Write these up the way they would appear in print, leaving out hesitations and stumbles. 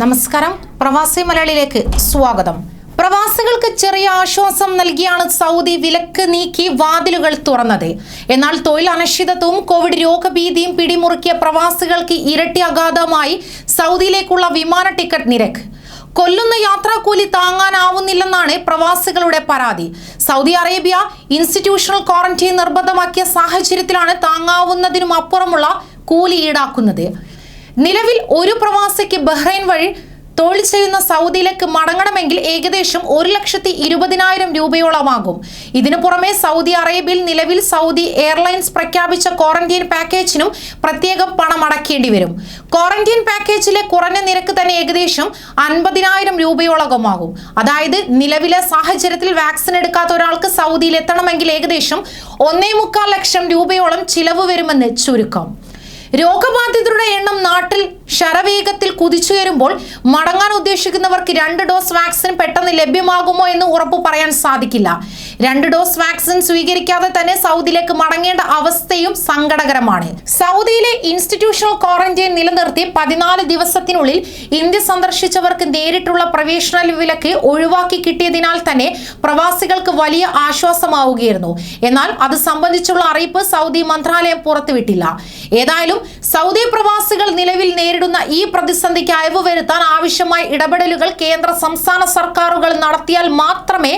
നമസ്കാരം, പ്രവാസി മലയാളിയിലേക്ക് സ്വാഗതം. പ്രവാസികൾക്ക് ചെറിയ ആശ്വാസം നൽകിയാണ് സൗദി വിലക്ക് നീക്കി വാതിലുകൾ തുറന്നത്. എന്നാൽ തൊഴിൽ അനിശ്ചിതത്വവും കോവിഡ് രോഗഭീതിയും പിടിമുറുക്കിയ പ്രവാസികൾക്ക് ഇരട്ടി ആഘാതമായി സൗദിയിലേക്കുള്ള വിമാന ടിക്കറ്റ് നിരക്ക്. കൊല്ലുന്ന യാത്രാക്കൂലി താങ്ങാനാവുന്നില്ലെന്നാണ് പ്രവാസികളുടെ പരാതി. സൗദി അറേബ്യ ഇൻസ്റ്റിറ്റ്യൂഷണൽ ക്വാറന്റൈൻ നിർബന്ധമാക്കിയ സാഹചര്യത്തിലാണ് താങ്ങാവുന്നതിനും അപ്പുറമുള്ള കൂലി ഈടാക്കുന്നത്. നിലവിൽ ഒരു പ്രവാസിക്ക് ബഹ്റൈൻ വഴി തൊഴിൽ ചെയ്യുന്ന സൗദിയിലേക്ക് മടങ്ങണമെങ്കിൽ ഏകദേശം 1,20,000 രൂപയോളമാകും. ഇതിനു പുറമെ സൗദി അറേബ്യയിൽ നിലവിൽ സൗദി എയർലൈൻസ് പ്രഖ്യാപിച്ച ക്വാറന്റൈൻ പാക്കേജിനും പ്രത്യേകം പണം അടയ്ക്കേണ്ടി വരും. ക്വാറന്റൈൻ പാക്കേജിലെ കുറഞ്ഞ നിരക്ക് തന്നെ ഏകദേശം 50,000 രൂപയോളമാകും. അതായത് നിലവിലെ സാഹചര്യത്തിൽ വാക്സിൻ എടുക്കാത്ത ഒരാൾക്ക് സൗദിയിൽ എത്തണമെങ്കിൽ ഏകദേശം 1.25 ലക്ഷം രൂപയോളം ചിലവ് വരുമെന്ന് ചുരുക്കം. രോഗബാധിതരുടെ എണ്ണം നാട്ടിൽ ശരവേഗത്തിൽ കുതിച്ചുയരുമ്പോൾ മടങ്ങാൻ ഉദ്ദേശിക്കുന്നവർക്ക് 2 ഡോസ് വാക്സിൻ പെട്ടെന്ന് ലഭ്യമാകുമോ എന്ന് ഉറപ്പു പറയാൻ സാധിക്കില്ല. 2 ഡോസ് വാക്സിൻ സ്വീകരിക്കാതെ തന്നെ സൗദിയിലേക്ക് മടങ്ങേണ്ട അവസ്ഥയും സങ്കടകരമാണ്. സൗദിയിലെ ഇൻസ്റ്റിറ്റ്യൂഷണൽ ക്വാറന്റൈൻ നിലനിർത്തി 14 ദിവസത്തിനുള്ളിൽ ഇന്ത്യ സന്ദർശിച്ചവർക്ക് നേരിട്ടുള്ള പ്രവേശന വിലക്ക് ഒഴിവാക്കി കിട്ടിയതിനാൽ തന്നെ പ്രവാസികൾക്ക് വലിയ ആശ്വാസമാവുകയായിരുന്നു. എന്നാൽ അത് സംബന്ധിച്ചുള്ള അറിയിപ്പ് സൗദി മന്ത്രാലയം പുറത്തുവിട്ടില്ല. ഏതായാലും സൗദി പ്രവാസികൾ നിലവിൽ നേരിടുന്ന ഈ പ്രതിസന്ധിക്ക് അയവ് വരുത്താൻ ആവശ്യമായ ഇടപെടലുകൾ കേന്ദ്ര സംസ്ഥാന സർക്കാരുകൾ നടത്തിയാൽ മാത്രമേ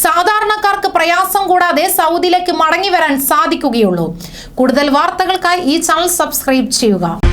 സാധാരണക്കാർക്ക് പ്രയാസം കൂടാതെ സൗദിയിലേക്ക് മടങ്ങി വരാൻ സാധിക്കുകയുള്ളൂ. കൂടുതൽ വാർത്തകൾക്കായി ഈ ചാനൽ സബ്സ്ക്രൈബ് ചെയ്യുക.